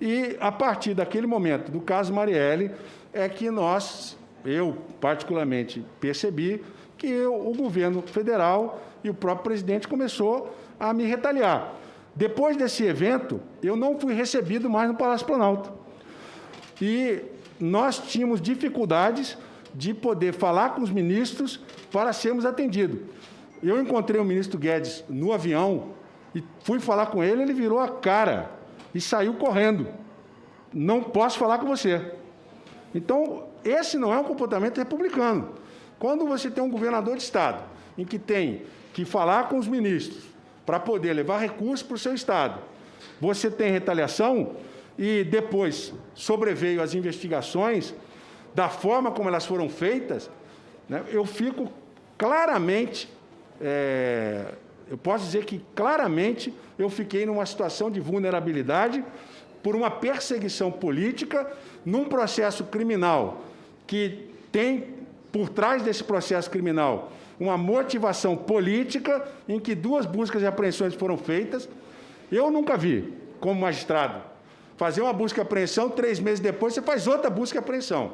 E, a partir daquele momento, do caso Marielle, é que eu particularmente, percebi que o governo federal e o próprio presidente começou a me retaliar. Depois desse evento, eu não fui recebido mais no Palácio Planalto. E nós tínhamos dificuldades de poder falar com os ministros para sermos atendidos. Eu encontrei o ministro Guedes no avião e fui falar com ele, ele virou a cara e saiu correndo. Não posso falar com você. Então, esse não é um comportamento republicano. Quando você tem um governador de Estado em que tem que falar com os ministros para poder levar recursos para o seu Estado, você tem retaliação e depois sobreveio as investigações, da forma como elas foram feitas, né, eu fico claramente, eu posso dizer que claramente eu fiquei numa situação de vulnerabilidade por uma perseguição política num processo criminal que tem, por trás desse processo criminal, uma motivação política em que 2 buscas e apreensões foram feitas. Eu nunca vi, como magistrado, fazer uma busca e apreensão, 3 meses depois você faz outra busca e apreensão.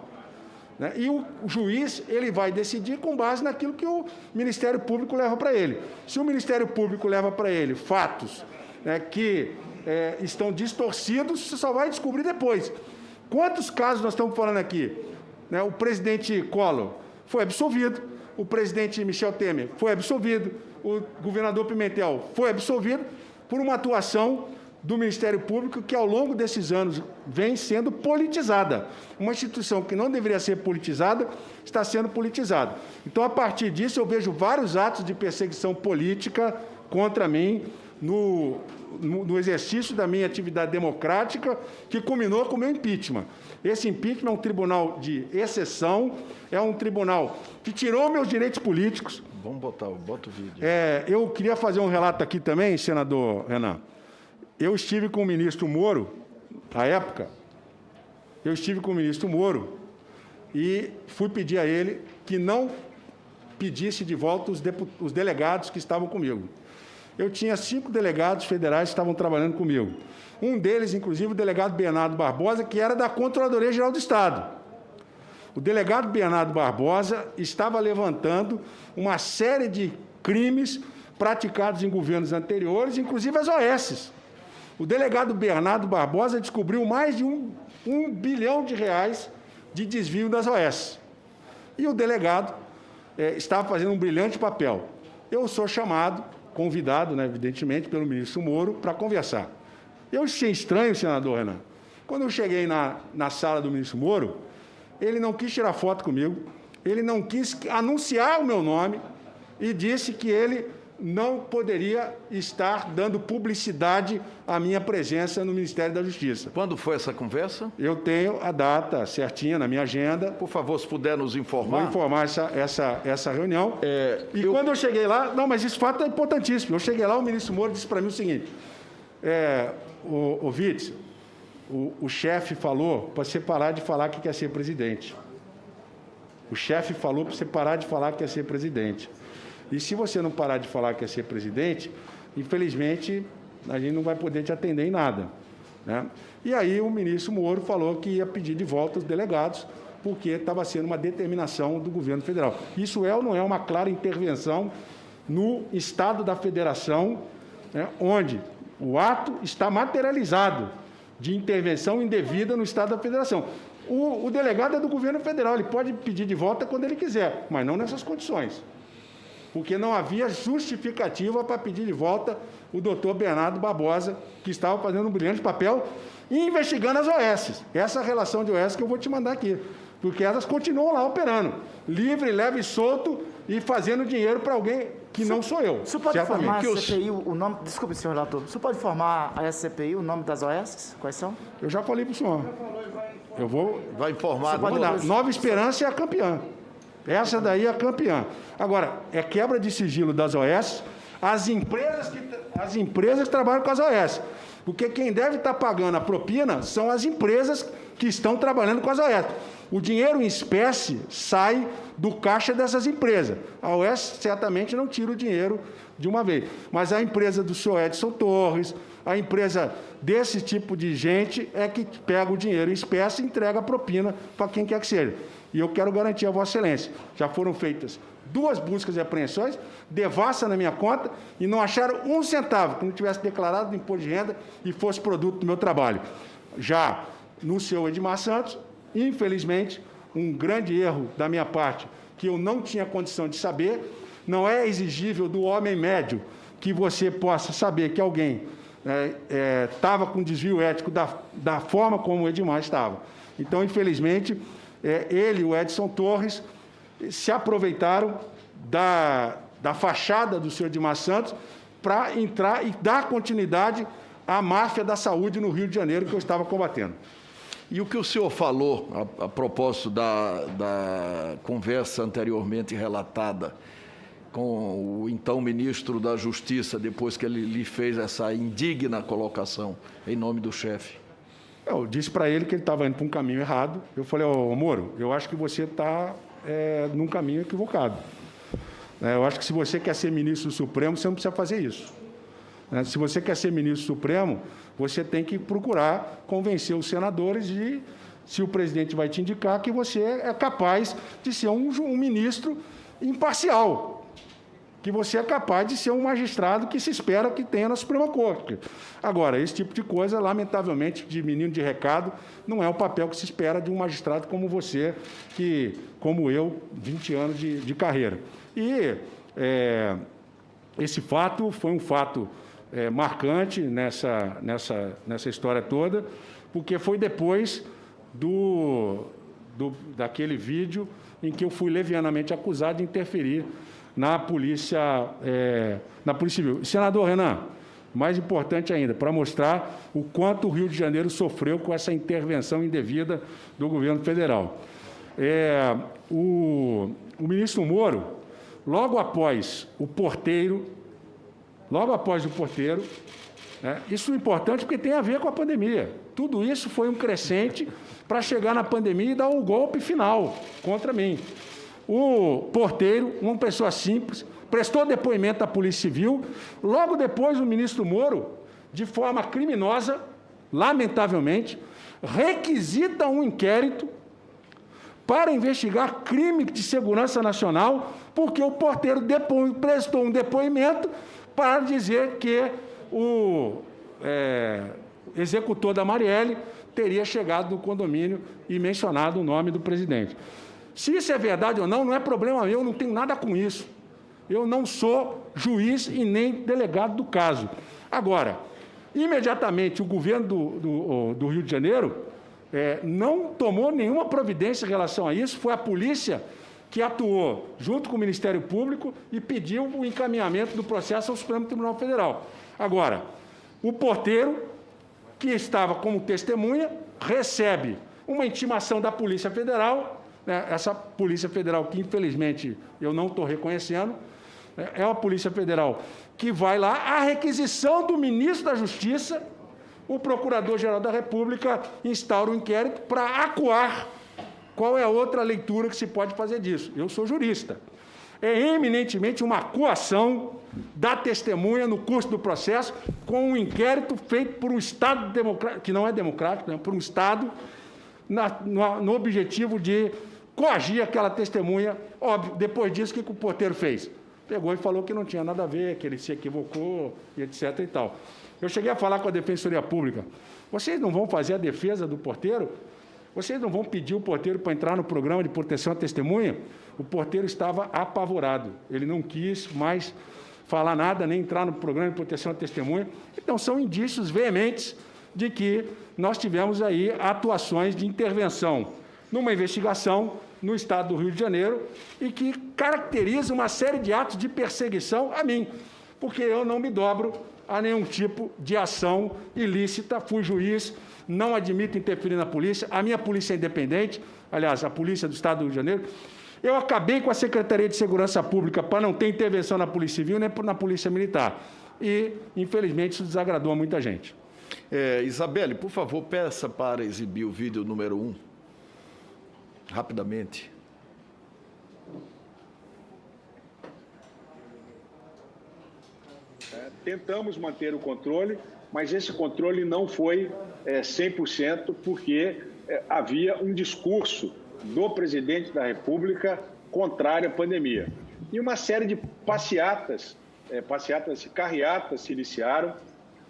Né? E o juiz ele vai decidir com base naquilo que o Ministério Público leva para ele. Se o Ministério Público leva para ele fatos que estão distorcidos, você só vai descobrir depois. Quantos casos nós estamos falando aqui? Né? O presidente Collor foi absolvido, o presidente Michel Temer foi absolvido, o governador Pimentel foi absolvido por uma atuação do Ministério Público que, ao longo desses anos, vem sendo politizada. Uma instituição que não deveria ser politizada, está sendo politizada. Então, a partir disso, eu vejo vários atos de perseguição política contra mim no exercício da minha atividade democrática, que culminou com o meu impeachment. Esse impeachment é um tribunal de exceção, é um tribunal que tirou meus direitos políticos. Vamos bota o vídeo. Eu queria fazer um relato aqui também, senador Renan. Eu estive com o ministro Moro, à época, e fui pedir a ele que não pedisse de volta os delegados que estavam comigo. Eu tinha 5 delegados federais que estavam trabalhando comigo. Um deles, inclusive, o delegado Bernardo Barbosa, que era da Controladoria Geral do Estado. O delegado Bernardo Barbosa estava levantando uma série de crimes praticados em governos anteriores, inclusive as OS. O delegado Bernardo Barbosa descobriu mais de um bilhão de reais de desvio das OS. E o delegado estava fazendo um brilhante papel. Eu sou chamado, convidado, né, evidentemente, pelo ministro Moro, para conversar. Eu achei estranho, senador Renan. Quando eu cheguei na sala do ministro Moro, ele não quis tirar foto comigo, ele não quis anunciar o meu nome e disse que ele não poderia estar dando publicidade à minha presença no Ministério da Justiça. Quando foi essa conversa? Eu tenho a data certinha na minha agenda. Por favor, se puder nos informar. Vou informar essa reunião. Quando eu cheguei lá... Não, mas esse fato é importantíssimo. Eu cheguei lá, o ministro Moro disse para mim o seguinte, Witzel, o chefe falou para você parar de falar que quer ser presidente. O chefe falou para você parar de falar que quer ser presidente. E se você não parar de falar que quer ser presidente, infelizmente, a gente não vai poder te atender em nada. Né? E aí o ministro Moro falou que ia pedir de volta os delegados, porque estava sendo uma determinação do governo federal. Isso é ou não é uma clara intervenção no Estado da Federação, né, onde o ato está materializado de intervenção indevida no Estado da Federação. O delegado é do governo federal, ele pode pedir de volta quando ele quiser, mas não nessas condições. Porque não havia justificativa para pedir de volta o doutor Bernardo Barbosa, que estava fazendo um brilhante papel e investigando as OS. Essa relação de OS que eu vou te mandar aqui, porque elas continuam lá operando, livre, leve e solto, e fazendo dinheiro para alguém que não sou eu. O senhor pode informar a CPI o nome... Desculpe, senhor relator. O senhor pode informar a CPI o nome das OS? Quais são? Eu já falei para o senhor. Eu vou... Vai informar. Nova Esperança é a campeã. Essa daí é a campeã. Agora, é quebra de sigilo das OS, as empresas que trabalham com as OS. Porque quem deve estar pagando a propina são as empresas que estão trabalhando com as OS. O dinheiro em espécie sai do caixa dessas empresas. A OS certamente não tira o dinheiro de uma vez. Mas a empresa do senhor Edson Torres, A empresa desse tipo de gente é que pega o dinheiro em espécie e entrega a propina para quem quer que seja. E eu quero garantir a Vossa Excelência, já foram feitas 2 buscas e apreensões, devassa na minha conta, e não acharam 1 centavo que não tivesse declarado de imposto de renda e fosse produto do meu trabalho. Já no seu Edmar Santos, infelizmente, um grande erro da minha parte, que eu não tinha condição de saber, não é exigível do homem médio que você possa saber que alguém estava com desvio ético da forma como o Edmar estava. Então, infelizmente, ele e o Edson Torres se aproveitaram da fachada do senhor Edmar Santos para entrar e dar continuidade à máfia da saúde no Rio de Janeiro que eu estava combatendo. E o que o senhor falou a propósito da conversa anteriormente relatada com o então ministro da Justiça, depois que ele lhe fez essa indigna colocação em nome do chefe? Eu disse para ele que ele estava indo para um caminho errado. Eu falei, Moro, eu acho que você está num caminho equivocado. Eu acho que se você quer ser ministro do Supremo, você não precisa fazer isso. Se você quer ser ministro do Supremo, você tem que procurar convencer os senadores de, se o presidente vai te indicar, que você é capaz de ser um ministro imparcial, que você é capaz de ser um magistrado que se espera que tenha na Suprema Corte. Agora, esse tipo de coisa, lamentavelmente, de menino de recado, não é o papel que se espera de um magistrado como você, que, como eu, 20 anos de carreira. E esse fato foi um fato marcante nessa história toda, porque foi depois daquele vídeo em que eu fui levianamente acusado de interferir na Polícia Civil. Senador Renan, mais importante ainda, para mostrar o quanto o Rio de Janeiro sofreu com essa intervenção indevida do governo federal. O ministro Moro, logo após o porteiro, isso é importante porque tem a ver com a pandemia. Tudo isso foi um crescente para chegar na pandemia e dar um golpe final contra mim. O porteiro, uma pessoa simples, prestou depoimento à Polícia Civil. Logo depois, o ministro Moro, de forma criminosa, lamentavelmente, requisita um inquérito para investigar crime de segurança nacional, porque o porteiro prestou um depoimento para dizer que o executor da Marielle teria chegado no condomínio e mencionado o nome do presidente. Se isso é verdade ou não, não é problema meu, eu não tenho nada com isso. Eu não sou juiz e nem delegado do caso. Agora, imediatamente o governo do Rio de Janeiro não tomou nenhuma providência em relação a isso, foi a polícia que atuou junto com o Ministério Público e pediu o encaminhamento do processo ao Supremo Tribunal Federal. Agora, o porteiro, que estava como testemunha, recebe uma intimação da Polícia Federal, essa Polícia Federal que, infelizmente, eu não estou reconhecendo, é uma Polícia Federal que vai lá, a requisição do ministro da Justiça, o Procurador-Geral da República instaura um inquérito para acuar. Qual é a outra leitura que se pode fazer disso? Eu sou jurista. É eminentemente uma acuação da testemunha no curso do processo com um inquérito feito por um Estado democrático, que não é democrático, por um Estado, no objetivo de coagir aquela testemunha. Óbvio, depois disso, o que o porteiro fez? Pegou e falou que não tinha nada a ver, que ele se equivocou, e etc. e tal. Eu cheguei a falar com a Defensoria Pública. Vocês não vão fazer a defesa do porteiro? Vocês não vão pedir o porteiro para entrar no programa de proteção à testemunha? O porteiro estava apavorado. Ele não quis mais falar nada, nem entrar no programa de proteção à testemunha. Então, são indícios veementes de que nós tivemos aí atuações de intervenção numa investigação no Estado do Rio de Janeiro e que caracteriza uma série de atos de perseguição a mim, porque eu não me dobro a nenhum tipo de ação ilícita, fui juiz, não admito interferir na polícia, a minha polícia é independente, aliás, a polícia do Estado do Rio de Janeiro. Eu acabei com a Secretaria de Segurança Pública para não ter intervenção na Polícia Civil nem na Polícia Militar. E, infelizmente, isso desagradou a muita gente. Isabelle, por favor, peça para exibir o vídeo número 1, rapidamente. Tentamos manter o controle, mas esse controle não foi 100%, porque havia um discurso do presidente da República contrário à pandemia. E uma série de carreatas se iniciaram,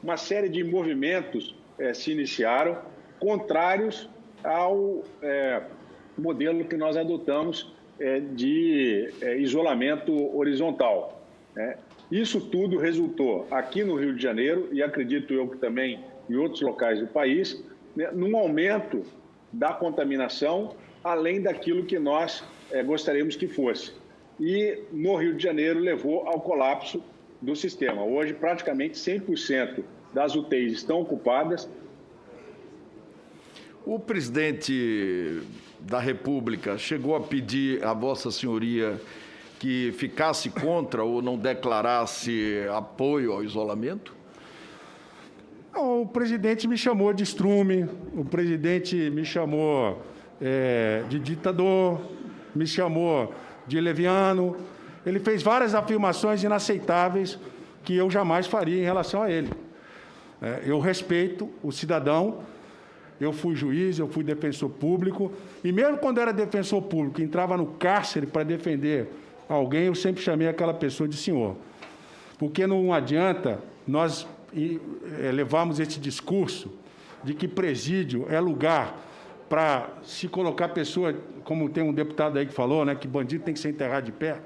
uma série de movimentos se iniciaram contrários ao modelo que nós adotamos de isolamento horizontal. Isso tudo resultou aqui no Rio de Janeiro, e acredito eu que também em outros locais do país, num aumento da contaminação, além daquilo que nós gostaríamos que fosse. E no Rio de Janeiro levou ao colapso do sistema. Hoje, praticamente 100% das UTIs estão ocupadas. O presidente da República chegou a pedir a Vossa Senhoria que ficasse contra ou não declarasse apoio ao isolamento? Não, o presidente me chamou de estrume, o presidente me chamou de ditador, me chamou de leviano. Ele fez várias afirmações inaceitáveis que eu jamais faria em relação a ele. Eu respeito o cidadão, eu fui juiz, eu fui defensor público, e mesmo quando era defensor público, entrava no cárcere para defender alguém, eu sempre chamei aquela pessoa de senhor. Porque não adianta nós levarmos esse discurso de que presídio é lugar para se colocar pessoa, como tem um deputado aí que falou, né, que bandido tem que ser enterrado de pé.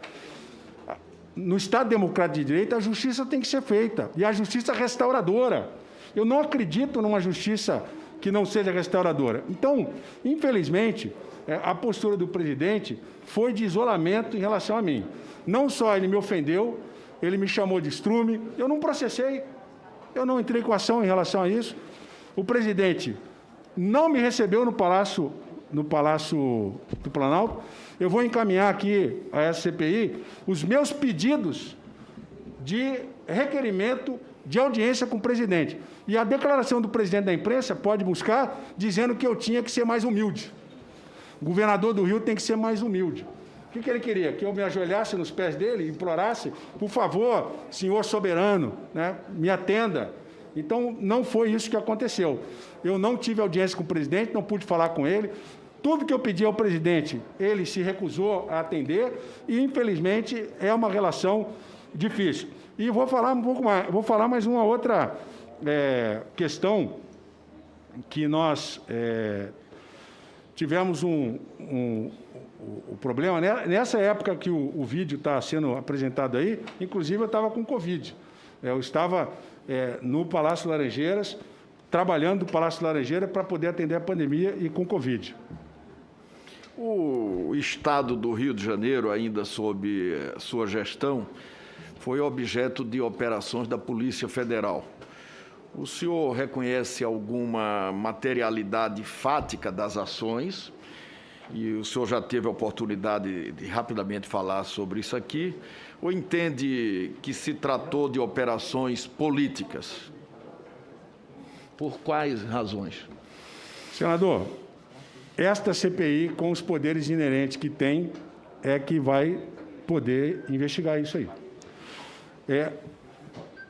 No Estado Democrático de Direito, a justiça tem que ser feita, e a justiça restauradora. Eu não acredito numa justiça que não seja restauradora. Então, infelizmente, a postura do presidente foi de isolamento em relação a mim. Não só ele me ofendeu, ele me chamou de estrume, eu não processei, eu não entrei com ação em relação a isso. O presidente não me recebeu no Palácio do Planalto. Eu vou encaminhar aqui a essa CPI os meus pedidos de requerimento de audiência com o presidente. E a declaração do presidente da imprensa pode buscar dizendo que eu tinha que ser mais humilde. O governador do Rio tem que ser mais humilde. O que ele queria? Que eu me ajoelhasse nos pés dele e implorasse, por favor, senhor soberano, né, me atenda. Então, não foi isso que aconteceu. Eu não tive audiência com o presidente, não pude falar com ele. Tudo que eu pedi ao presidente, ele se recusou a atender e, infelizmente, é uma relação difícil. E vou falar um pouco mais, vou falar mais uma outra questão que nós tivemos o problema. Nessa época que o vídeo está sendo apresentado aí, inclusive eu estava com Covid. Eu estava no Palácio Laranjeiras, trabalhando no Palácio Laranjeiras para poder atender a pandemia e com Covid. O Estado do Rio de Janeiro, ainda sob sua gestão, foi objeto de operações da Polícia Federal. O senhor reconhece alguma materialidade fática das ações? E o senhor já teve a oportunidade de rapidamente falar sobre isso aqui, ou entende que se tratou de operações políticas? Por quais razões? Senador, esta CPI, com os poderes inerentes que tem, é que vai poder investigar isso aí.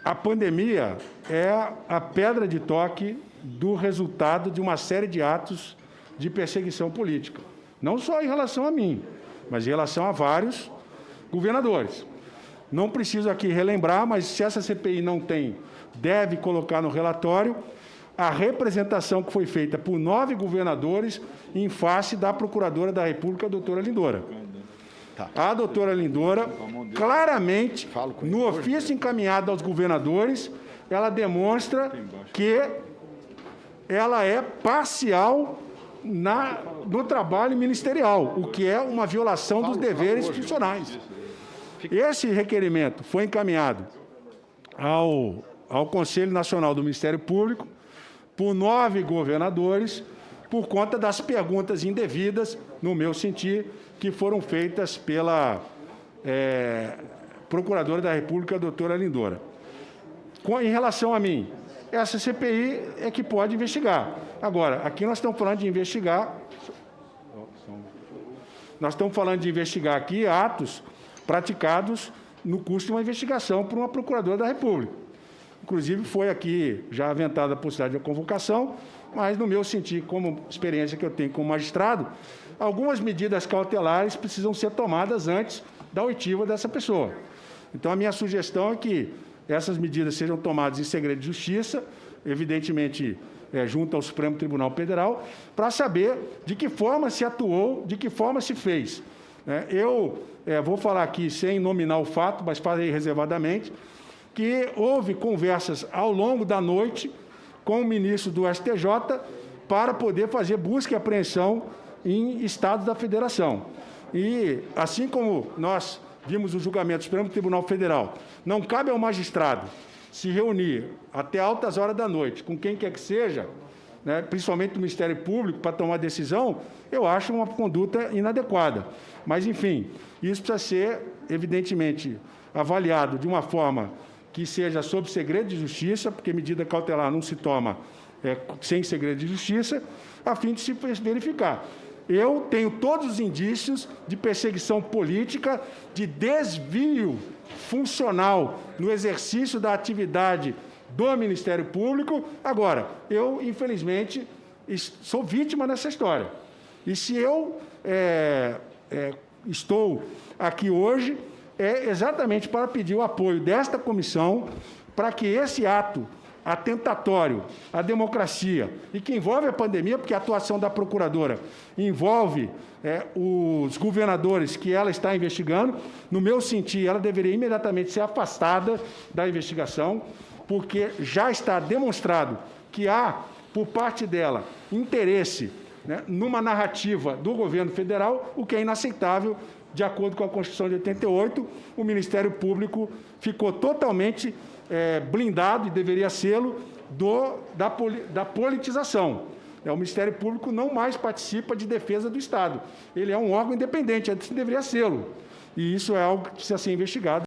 A pandemia é a pedra de toque do resultado de uma série de atos de perseguição política. Não só em relação a mim, mas em relação a vários governadores. Não preciso aqui relembrar, mas se essa CPI não tem, deve colocar no relatório a representação que foi feita por 9 governadores em face da Procuradora da República, a doutora Lindora. A doutora Lindora, claramente, no ofício encaminhado aos governadores, ela demonstra que ela é parcial no trabalho ministerial, o que é uma violação dos deveres institucionais. Esse requerimento foi encaminhado ao Conselho Nacional do Ministério Público por 9 governadores, por conta das perguntas indevidas, no meu sentir, que foram feitas pela Procuradora da República, a doutora Lindora. Em relação a mim, essa CPI é que pode investigar. Agora, aqui nós estamos falando de investigar, aqui atos praticados no curso de uma investigação por uma Procuradora da República. Inclusive, foi aqui já aventada a possibilidade de convocação, mas, no meu sentir, como experiência que eu tenho como magistrado, algumas medidas cautelares precisam ser tomadas antes da oitiva dessa pessoa. Então, a minha sugestão é que essas medidas sejam tomadas em segredo de justiça, evidentemente, junto ao Supremo Tribunal Federal, para saber de que forma se atuou, de que forma se fez. Eu vou falar aqui sem nominar o fato, mas falei reservadamente, que houve conversas ao longo da noite com o ministro do STJ para poder fazer busca e apreensão em estados da Federação. E, assim como nós vimos o julgamento do Supremo Tribunal Federal, não cabe ao magistrado se reunir até altas horas da noite com quem quer que seja, principalmente do Ministério Público, para tomar decisão, eu acho uma conduta inadequada. Mas, enfim, isso precisa ser, evidentemente, avaliado de uma forma que seja sob segredo de justiça, porque medida cautelar não se toma sem segredo de justiça, a fim de se verificar. Eu tenho todos os indícios de perseguição política, de desvio funcional no exercício da atividade do Ministério Público. Agora, eu, infelizmente, sou vítima dessa história. E se eu estou aqui hoje, é exatamente para pedir o apoio desta comissão para que esse ato atentatório à democracia e que envolve a pandemia, porque a atuação da procuradora envolve os governadores que ela está investigando, no meu sentir, ela deveria imediatamente ser afastada da investigação, porque já está demonstrado que há, por parte dela, interesse numa narrativa do governo federal, o que é inaceitável. De acordo com a Constituição de 88, o Ministério Público ficou totalmente blindado, e deveria ser-lo, da politização. O Ministério Público não mais participa de defesa do Estado. Ele é um órgão independente, antes deveria ser-lo. E isso é algo que precisa ser investigado.